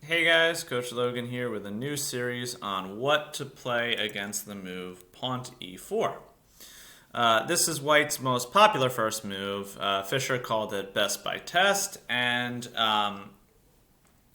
Hey guys, Coach Logan here with a new series on what to play against the move pawn to e4. This is White's most popular first move. Fischer called it best by test, and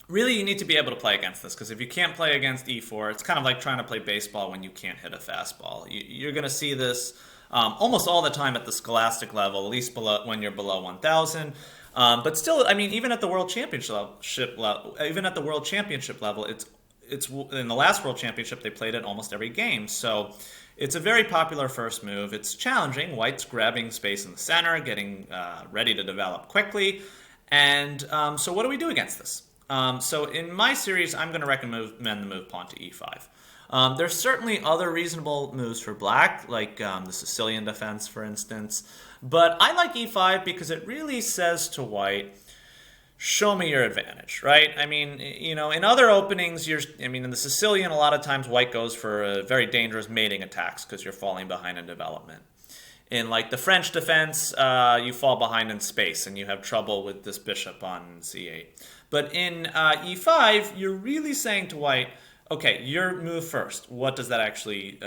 really you need to be able to play against this, because if you can't play against e4, it's kind of like trying to play baseball when you can't hit a fastball. You're going to see this almost all the time at the scholastic level, at least when you're below 1,000. But still, I mean, even at the World Championship level, it's in the last World Championship they played it almost every game. So it's a very popular first move. It's challenging. White's grabbing space in the center, getting ready to develop quickly. And so what do we do against this? So in my series, I'm going to recommend the move pawn to e5. There's certainly other reasonable moves for black, like the Sicilian defense, for instance. But I like e5 because it really says to white, show me your advantage, right? I mean, you know, in other openings, in the Sicilian, a lot of times white goes for a very dangerous mating attacks because you're falling behind in development. In like the French defense, you fall behind in space and you have trouble with this bishop on c8. But in e5, you're really saying to white, okay, you've moved first. What does that actually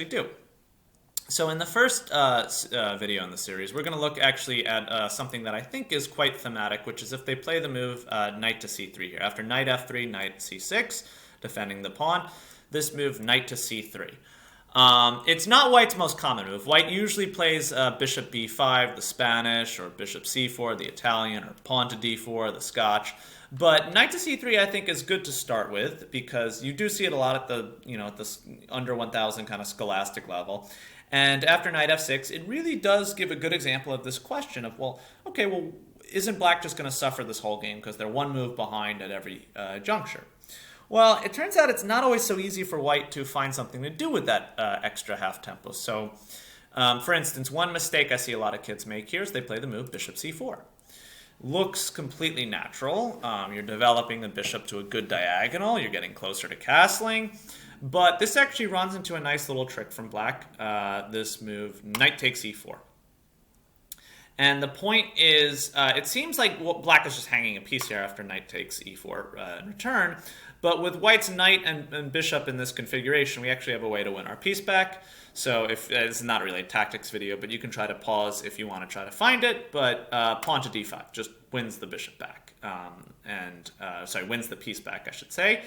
do? So in the first video in the series, we're going to look actually at something that I think is quite thematic, which is if they play the move knight to c3 here. After knight f3, knight c6, defending the pawn, this move knight to c3. It's not White's most common move. White usually plays bishop b5, the Spanish, or bishop c4, the Italian, or pawn to d4, the Scotch. But knight to c3 I think is good to start with because you do see it a lot at the under 1,000 kind of scholastic level. And after knight f6, it really does give a good example of this question of, well, okay, well, isn't black just going to suffer this whole game because they're one move behind at every juncture? Well, it turns out it's not always so easy for white to find something to do with that extra half tempo. So, for instance, one mistake I see a lot of kids make here is they play the move bishop c4. Looks completely natural. You're developing the bishop to a good diagonal. You're getting closer to castling. But this actually runs into a nice little trick from black, this move, knight takes e4. And the point is, it seems like black is just hanging a piece here after knight takes e4 in return. But with white's knight and bishop in this configuration, we actually have a way to win our piece back. So if it's not really a tactics video, but you can try to pause if you want to try to find it. But pawn to d5 just wins the bishop back. Wins the piece back, I should say.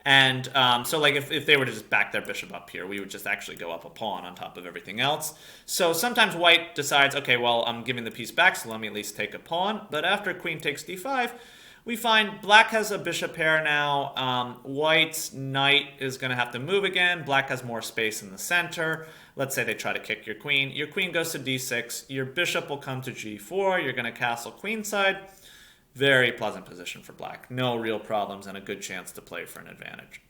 And so like if they were to just back their bishop up here, we would just actually go up a pawn on top of everything else. So sometimes white decides, okay, well, I'm giving the piece back, so let me at least take a pawn. But after queen takes d5, we find black has a bishop pair now. White's knight is going to have to move again. Black has more space in the center. Let's say they try to kick your queen. Your queen goes to d6. Your bishop will come to g4. You're going to castle queenside. Very pleasant position for black. No real problems and a good chance to play for an advantage.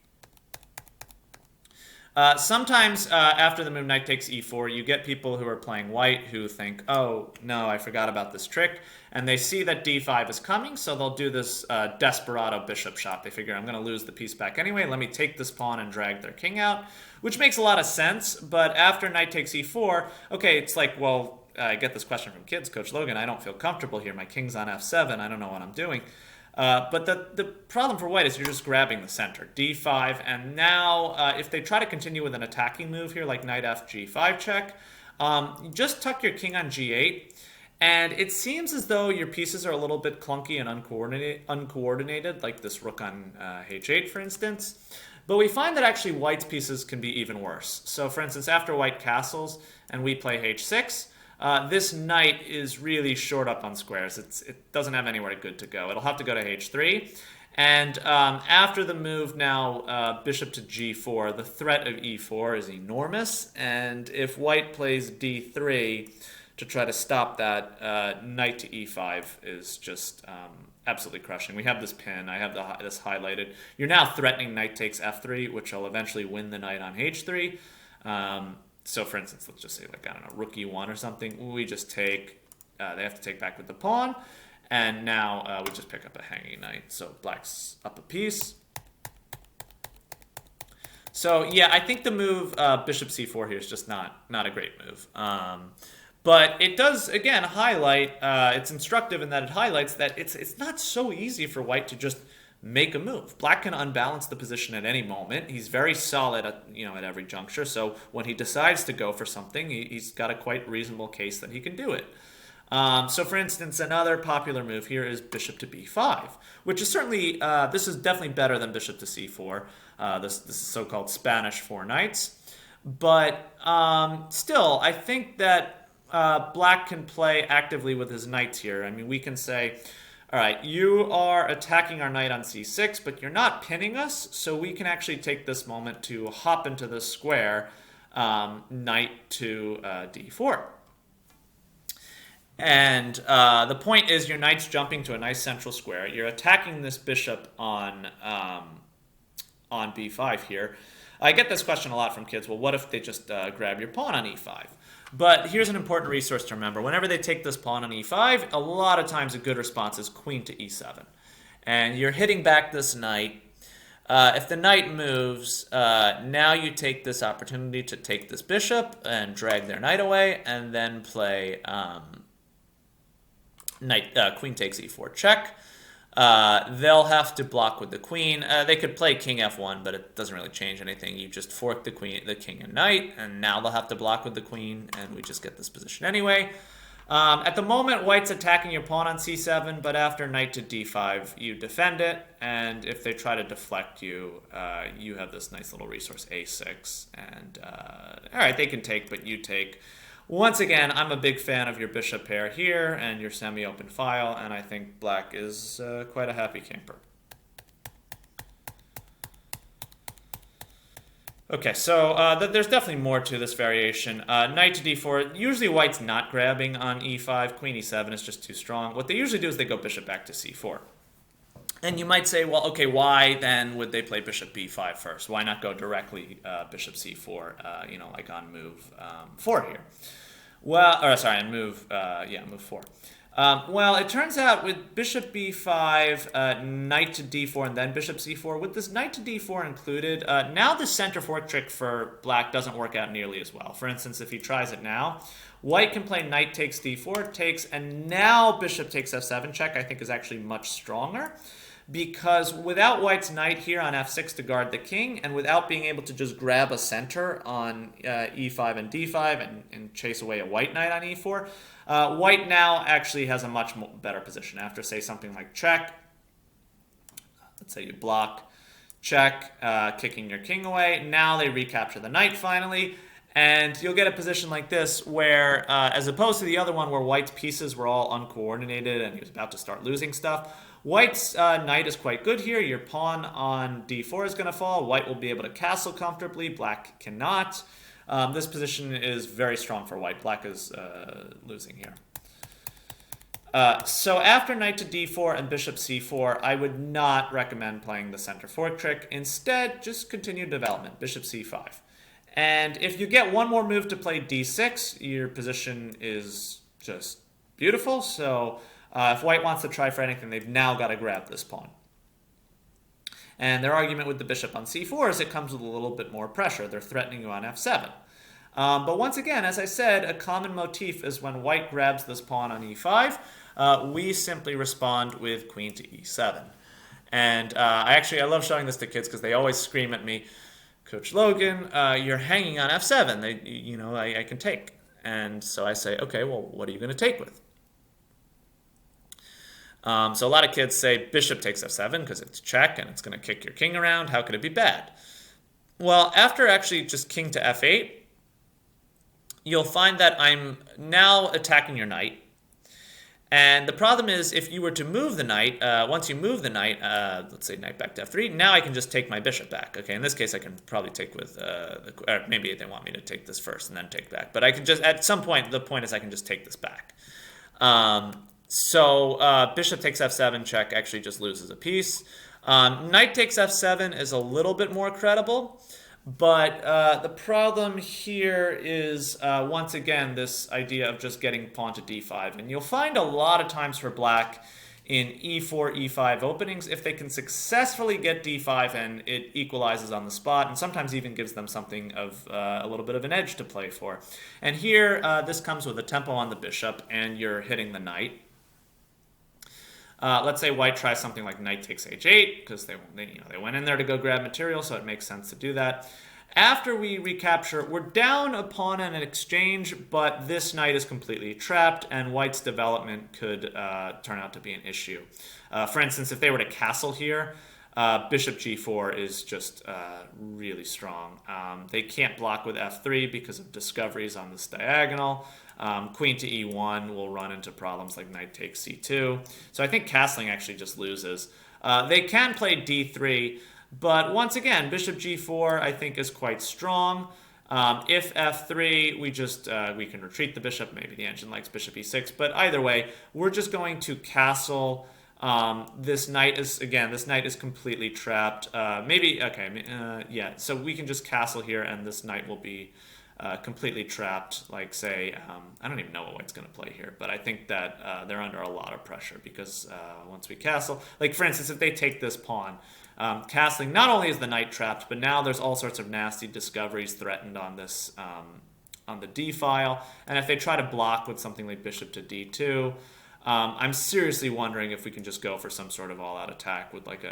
Sometimes after the move knight takes e4, you get people who are playing white who think, oh, no, I forgot about this trick. And they see that d5 is coming, so they'll do this desperado bishop shot. They figure, I'm going to lose the piece back anyway. Let me take this pawn and drag their king out, which makes a lot of sense. But after knight takes e4, okay, it's like, well, I get this question from kids, Coach Logan, I don't feel comfortable here. My king's on f7. I don't know what I'm doing. But the problem for white is you're just grabbing the center, d5, and now if they try to continue with an attacking move here, like knight f g5 check, just tuck your king on g8, and it seems as though your pieces are a little bit clunky and uncoordinated, like this rook on h8, for instance. But we find that actually white's pieces can be even worse. So for instance, after white castles and we play h6, this knight is really short up on squares. It doesn't have anywhere good to go. It'll have to go to h3. And after the move now, bishop to g4, the threat of e4 is enormous. And if white plays d3 to try to stop that, knight to e5 is just absolutely crushing. We have this pin. I have this highlighted. You're now threatening knight takes f3, which will eventually win the knight on h3. So for instance, let's just say like, I don't know, rook e1 or something. We just take, they have to take back with the pawn. And now we just pick up a hanging knight. So black's up a piece. So yeah, I think the move bishop c4 here is just not a great move. But it does, again, highlight, it's instructive in that it highlights that it's not so easy for white to just make a move. Black can unbalance the position at any moment. He's very solid at, at every juncture. So when he decides to go for something, he's got a quite reasonable case that he can do it. So for instance, another popular move here is bishop to b5, which is certainly, this is definitely better than bishop to c4, this is so-called Spanish four knights. But still, I think that Black can play actively with his knights here. I mean, we can say, all right, you are attacking our knight on c6, but you're not pinning us, so we can actually take this moment to hop into the square, knight to d4. And the point is your knight's jumping to a nice central square. You're attacking this bishop on b5 here. I get this question a lot from kids. Well, what if they just grab your pawn on e5? But here's an important resource to remember. Whenever they take this pawn on e5, a lot of times a good response is queen to e7. And you're hitting back this knight. If the knight moves, now you take this opportunity to take this bishop and drag their knight away, and then play queen takes e4 check. They'll have to block with the queen. They could play king f1, but it doesn't really change anything. You just fork the king and knight, and now they'll have to block with the queen, and we just get this position anyway. At the moment, white's attacking your pawn on c7, but after knight to d5, you defend it, and if they try to deflect you, you have this nice little resource a6, and all right, they can take, but you take. Once again, I'm a big fan of your bishop pair here and your semi-open file, and I think Black is quite a happy camper. Okay, so there's definitely more to this variation. Knight to d4, usually white's not grabbing on e5, queen e7 is just too strong. What they usually do is they go bishop back to c4. And you might say, well, okay, why then would they play bishop b5 first? Why not go directly bishop c4, like on move 4 here? Well, or sorry, on move 4. Well, it turns out with bishop b5, knight to d4, and then bishop c4, with this knight to d4 included, now the center fork trick for Black doesn't work out nearly as well. For instance, if he tries it now, white can play knight takes d4, takes, and now bishop takes f7 check, I think is actually much stronger. Because without white's knight here on f6 to guard the king, and without being able to just grab a center on e5 and d5 and chase away a white knight on e4, white now actually has a much better position. After, say, something like check, let's say you block, check, kicking your king away, now they recapture the knight finally, and you'll get a position like this where, as opposed to the other one where white's pieces were all uncoordinated and he was about to start losing stuff, white's knight is quite good here. Your pawn on d4 is going to fall. White will be able to castle comfortably. Black cannot. This position is very strong for white. Black is losing here. So after knight to d4 and bishop c4, I would not recommend playing the center fork trick. Instead, just continue development, bishop c5. And if you get one more move to play d6, your position is just beautiful. So if white wants to try for anything, they've now got to grab this pawn. And their argument with the bishop on c4 is it comes with a little bit more pressure. They're threatening you on f7. But once again, as I said, a common motif is when white grabs this pawn on e5, we simply respond with queen to e7. And I love showing this to kids because they always scream at me, Coach Logan, you're hanging on f7. I can take. And so I say, okay, well, what are you going to take with? So a lot of kids say bishop takes f7 because it's check and it's going to kick your king around. How could it be bad? Well, after actually just king to f8, you'll find that I'm now attacking your knight. And the problem is if you were to move the knight, once you move the knight, let's say knight back to f3, now I can just take my bishop back. Okay, in this case I can probably take with, or maybe they want me to take this first and then take back. But I can just, at some point, the point is I can just take this back. So bishop takes f7 check actually just loses a piece. Knight takes f7 is a little bit more credible. But the problem here is, once again, this idea of just getting pawn to d5. And you'll find a lot of times for Black in e4, e5 openings, if they can successfully get d5 and it equalizes on the spot, and sometimes even gives them something of a little bit of an edge to play for. And here, this comes with a tempo on the bishop, and you're hitting the knight. Let's say white tries something like knight takes h8 because they went in there to go grab material, so it makes sense to do that. After we recapture, we're down a pawn and an exchange, but this knight is completely trapped, and white's development could turn out to be an issue. For instance, if they were to castle here, bishop g4 is just really strong. They can't block with f3 because of discoveries on this diagonal. Queen to e1 will run into problems like knight takes c2. So I think castling actually just loses. They can play d3, but once again, bishop g4 I think is quite strong. If f3, we can retreat the bishop. Maybe the engine likes bishop e6, but either way, we're just going to castle. This knight is completely trapped. Yeah. So we can just castle here, and this knight will be completely trapped. Like say, I don't even know what white's going to play here, but I think that they're under a lot of pressure because once we castle, like for instance, if they take this pawn. Castling, not only is the knight trapped, but now there's all sorts of nasty discoveries threatened on this on the d file. And if they try to block with something like bishop to d2, I'm seriously wondering if we can just go for some sort of all-out attack with like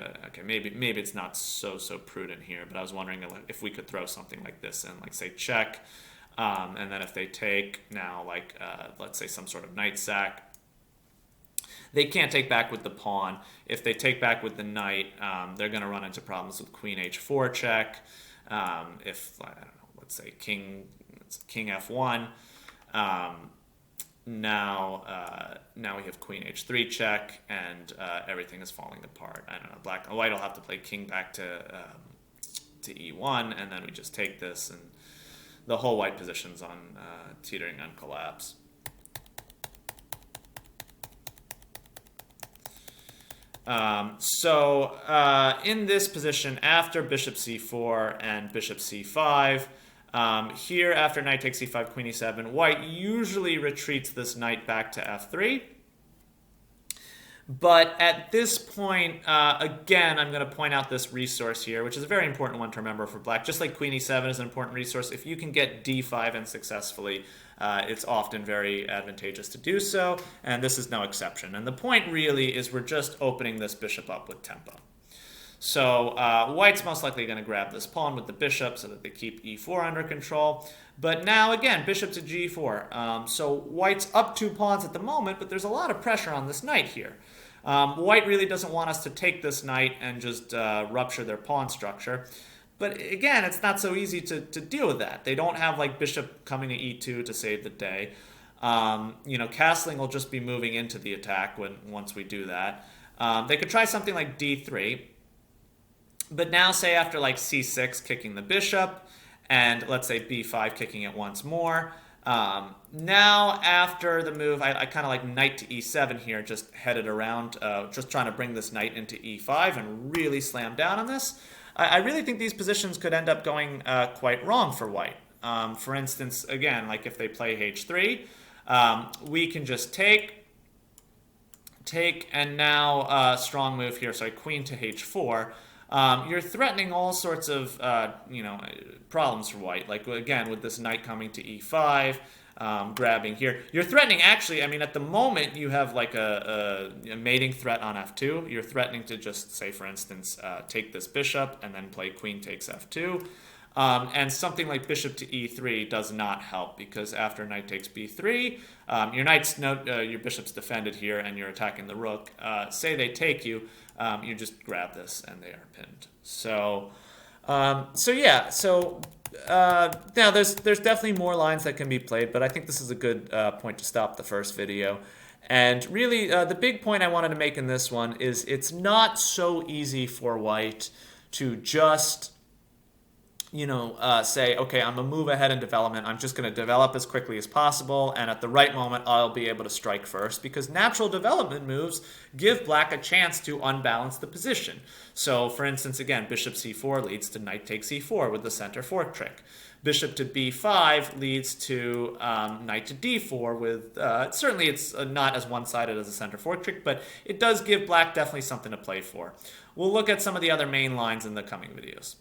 maybe it's not so prudent here, but I was wondering if we could throw something like this in, like say check, and then if they take now like let's say some sort of knight sack. They can't take back with the pawn. If they take back with the knight, they're going to run into problems with queen h4 check. If, I don't know, let's say king f1. Now we have queen h3 check, and everything is falling apart. I don't know, white will have to play king back to e1, and then we just take this, and the whole white position's on teetering on collapse. In this position, after bishop c4 and bishop c5, here after knight takes c5, queen e7, white usually retreats this knight back to f3. But at this point, again, I'm going to point out this resource here, which is a very important one to remember for black. Just like queen e7 is an important resource, if you can get d5 in successfully, it's often very advantageous to do so, and this is no exception. And the point really is we're just opening this bishop up with tempo. So white's most likely going to grab this pawn with the bishop so that they keep e4 under control. But now, again, bishop to g4. So white's up 2 pawns at the moment, but there's a lot of pressure on this knight here. White really doesn't want us to take this knight and just rupture their pawn structure. But again, it's not so easy to deal with that. They don't have like bishop coming to e2 to save the day. Castling will just be moving into the attack once we do that. They could try something like d3. But now say after like c6 kicking the bishop, and let's say b5 kicking it once more. Now after the move, I kind of like knight to e7 here, just headed around, just trying to bring this knight into e5 and really slam down on this. I really think these positions could end up going quite wrong for white. For instance, again, like if they play h3, we can just take, and now strong move here, sorry, queen to h4. You're threatening all sorts of, problems for white. Like, again, with this knight coming to e5, grabbing here. You're threatening, actually, I mean, at the moment, you have like a mating threat on f2. You're threatening to just, say, for instance, take this bishop and then play queen takes f2. And something like bishop to e3 does not help, because after knight takes b3, your bishop's defended here and you're attacking the rook. Say they take you, you just grab this and they are pinned. Now there's definitely more lines that can be played, but I think this is a good point to stop the first video. And really, the big point I wanted to make in this one is it's not so easy for white to just say, okay, I'm going to move ahead in development. I'm just going to develop as quickly as possible, and at the right moment, I'll be able to strike first, because natural development moves give black a chance to unbalance the position. So, for instance, again, bishop c4 leads to knight takes e4 with the center fork trick. Bishop to b5 leads to knight to d4 with, certainly it's not as one-sided as a center fork trick, but it does give black definitely something to play for. We'll look at some of the other main lines in the coming videos.